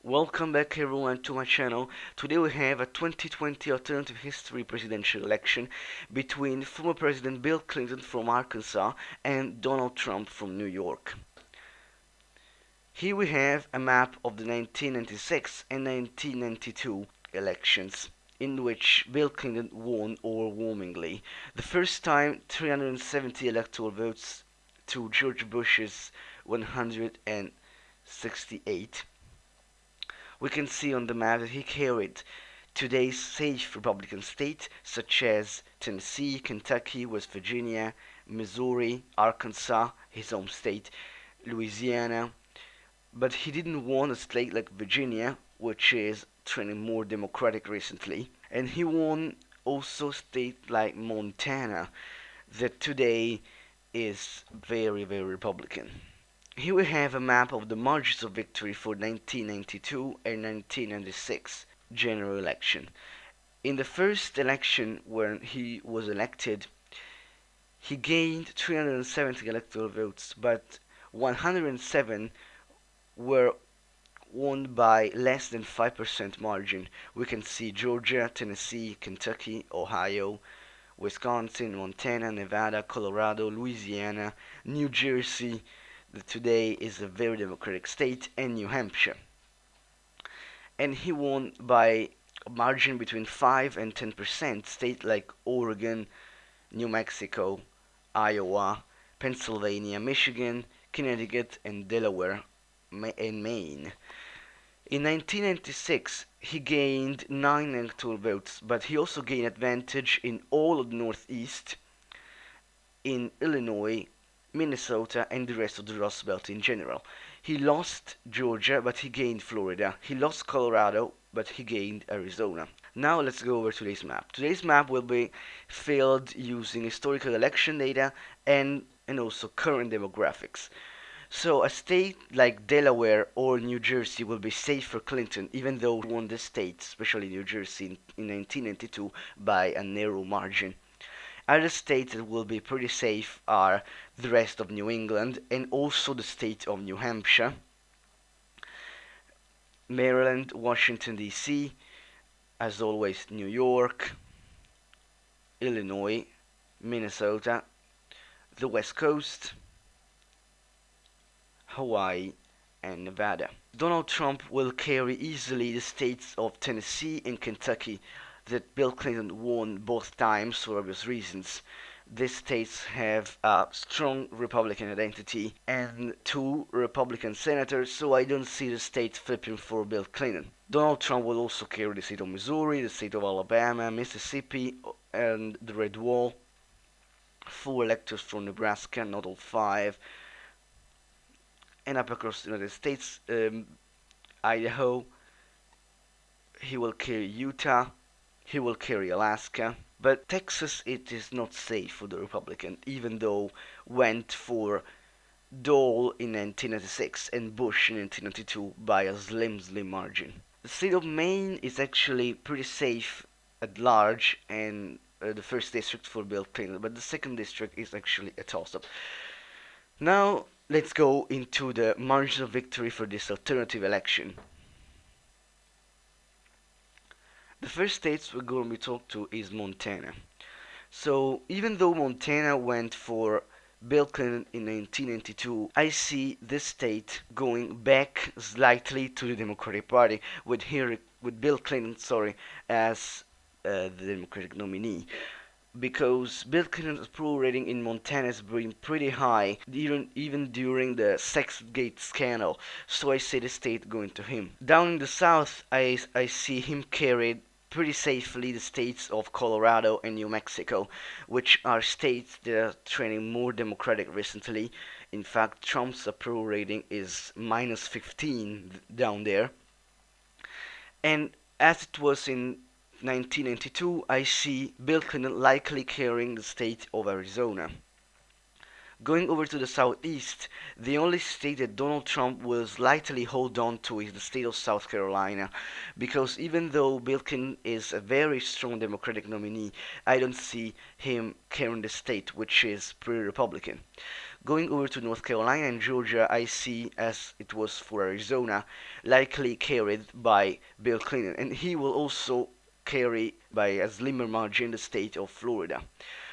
Welcome back everyone to my channel. Today we have a 2020 alternative history presidential election between former President Bill Clinton from Arkansas and Donald Trump from New York. Here we have a map of the 1996 and 1992 elections in which Bill Clinton won overwhelmingly. The first time 370 electoral votes to George Bush's 168. We can see on the map that he carried today's safe Republican states such as Tennessee, Kentucky, West Virginia, Missouri, Arkansas, his home state, Louisiana, but he didn't won a state like Virginia, which is trending more democratic recently, and he won also state like Montana, that today is very Republican. Here we have a map of the margins of victory for 1992 and 1996 general election. In the first election when he was elected, he gained 370 electoral votes, but 107 were won by less than 5% margin. We can see Georgia, Tennessee, Kentucky, Ohio, Wisconsin, Montana, Nevada, Colorado, Louisiana, New Jersey, that today is a very democratic state, and New Hampshire. And he won by a margin between 5 and 10%. States like Oregon, New Mexico, Iowa, Pennsylvania, Michigan, Connecticut, and Delaware, and Maine. In 1996, he gained 9 electoral votes, but he also gained advantage in all of the Northeast, in Illinois, Minnesota, and the rest of the Rust Belt in general. He lost Georgia, but he gained Florida. He lost Colorado, but he gained Arizona. Now let's go over today's map. Today's map will be filled using historical election data and also current demographics. So a state like Delaware or New Jersey will be safe for Clinton, even though he won the state, especially New Jersey, in 1992 by a narrow margin. Other states that will be pretty safe are the rest of New England and also the state of New Hampshire, Maryland, Washington D.C., as always New York, Illinois, Minnesota, the West Coast, Hawaii, and Nevada. Donald Trump will carry easily the states of Tennessee and Kentucky that Bill Clinton won both times for obvious reasons. These states have a strong Republican identity and two Republican senators, so I don't see the states flipping for Bill Clinton. Donald Trump will also carry the state of Missouri, the state of Alabama, Mississippi, and the Red Wall. 4 electors from Nebraska, not all 5, and up across the United States, Idaho. He will carry Utah. He will carry Alaska, but Texas, it is not safe for the Republican, even though went for Dole in 1996 and Bush in 1992 by a slim margin. The state of Maine is actually pretty safe at large, and the first district for Bill Clinton, but the second district is actually a toss-up. Now let's go into the margin of victory for this alternative election. The first states we're going to be talking to is Montana. So even though Montana went for Bill Clinton in 1992, I see this state going back slightly to the Democratic Party with Bill Clinton, as the Democratic nominee, because Bill Clinton's approval rating in Montana has been pretty high, even during the Sexgate scandal. So I see the state going to him. Down in the south, I see him carried pretty safely the states of Colorado and New Mexico, which are states that are trending more democratic recently. In fact, Trump's approval rating is -15 down there. And as it was in 1992, I see Bill Clinton likely carrying the state of Arizona. Going over to the southeast, the only state that Donald Trump will likely hold on to is the state of South Carolina, because even though Bill Clinton is a very strong Democratic nominee, I don't see him carrying the state, which is pretty Republican. Going over to North Carolina and Georgia, I see, as it was for Arizona, likely carried by Bill Clinton, and he will also carry by a slimmer margin the state of Florida.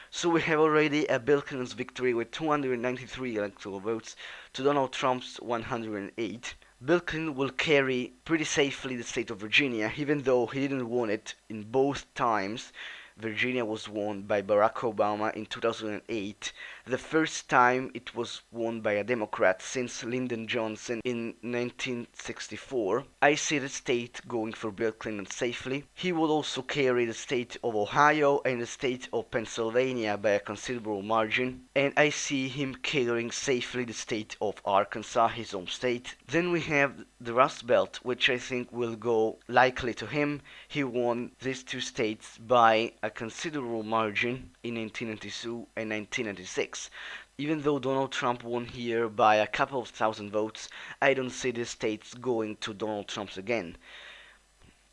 So we have already a Bill Clinton's victory with 293 electoral votes to Donald Trump's 108. Bill Clinton will carry pretty safely the state of Virginia, even though he didn't win it in both times. Virginia was won by Barack Obama in 2008, the first time it was won by a Democrat since Lyndon Johnson in 1964. I see the state going for Bill Clinton safely. He will also carry the state of Ohio and the state of Pennsylvania by a considerable margin, and I see him carrying safely the state of Arkansas, his home state. Then we have the Rust Belt, which I think will go likely to him. He won these two states by a considerable margin in 1992 and 1996. Even though Donald Trump won here by a couple of thousand votes, I don't see these states going to Donald Trump's again.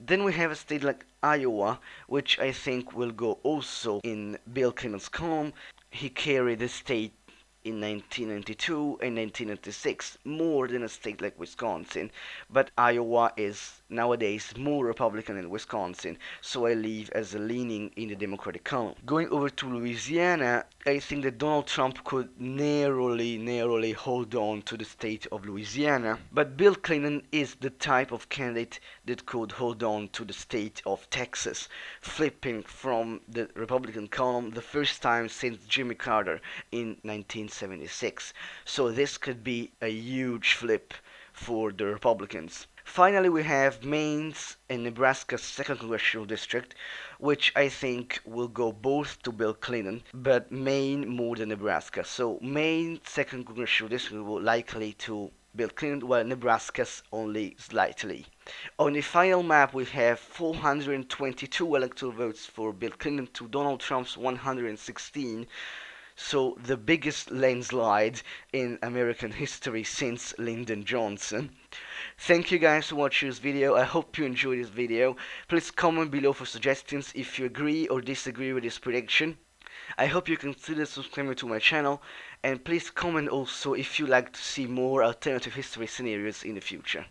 Then we have a state like Iowa, which I think will go also in Bill Clinton's column. He carried the state in 1992 and 1996, more than a state like Wisconsin, but Iowa is nowadays more Republican than Wisconsin, so I leave as a leaning in the Democratic column. Going over to Louisiana, I think that Donald Trump could narrowly hold on to the state of Louisiana, but Bill Clinton is the type of candidate that could hold on to the state of Texas, flipping from the Republican column the first time since Jimmy Carter in 1976. So this could be a huge flip for the Republicans. Finally, we have Maine's and Nebraska's second congressional district, which I think will go both to Bill Clinton, but Maine more than Nebraska. So Maine's second congressional district will likely to Bill Clinton, while Nebraska's only slightly. On the final map, we have 422 electoral votes for Bill Clinton to Donald Trump's 116. So the biggest landslide in American history since Lyndon Johnson. Thank you guys for watching this video. I hope you enjoyed this video. Please comment below for suggestions if you agree or disagree with this prediction. I hope you consider subscribing to my channel, and please comment also if you like to see more alternative history scenarios in the future.